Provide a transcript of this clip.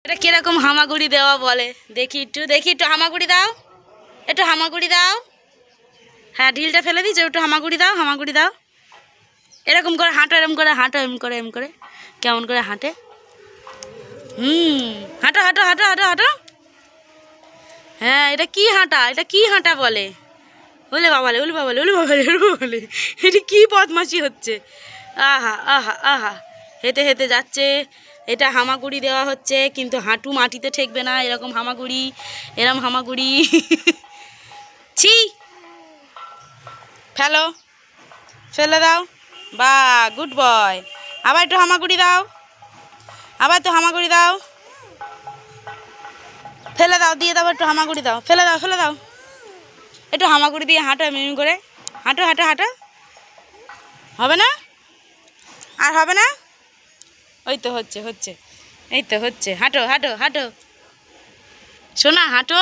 এটা কিরকম হামাগুড়ি দেওয়া বলে দেখি একটু হামাগুড়ি দাও, একটু হামাগুড়ি দাও। হ্যাঁ ঢিলটা ফেলে দিয়েছো, একটু হামাগুড়ি দাও। এরকম করে হাঁটো, এরকম করে হাঁটো, এরকম করে কেমন করে হাঁটে। হাঁটো হাঁটো হাঁটো হাঁটো হাঁটো। হ্যাঁ এটা কি হাঁটা বলে? ওলে বাবালে এটা কি বদমাশি হচ্ছে। আহা আহা আহা, হেঁটে হেঁটে যাচ্ছে। এটা হামাগুড়ি দেওয়া হচ্ছে, কিন্তু হাঁটু মাটিতে ঠেকবে না, এরকম হামাগুড়ি। ছি, ফেলে দাও। বা গুড বয়। আবার একটু হামাগুড়ি দাও, ফেলে দাও, দিয়ে দাও একটু হামাগুড়ি দাও, ফেলে দাও। একটু হামাগুড়ি দিয়ে হাঁটো, এমনি করে হাঁটো। হবে না? আর হবে না? ওই তো হচ্ছে, এই তো হচ্ছে। হাঁটো সোনা, হাঁটো।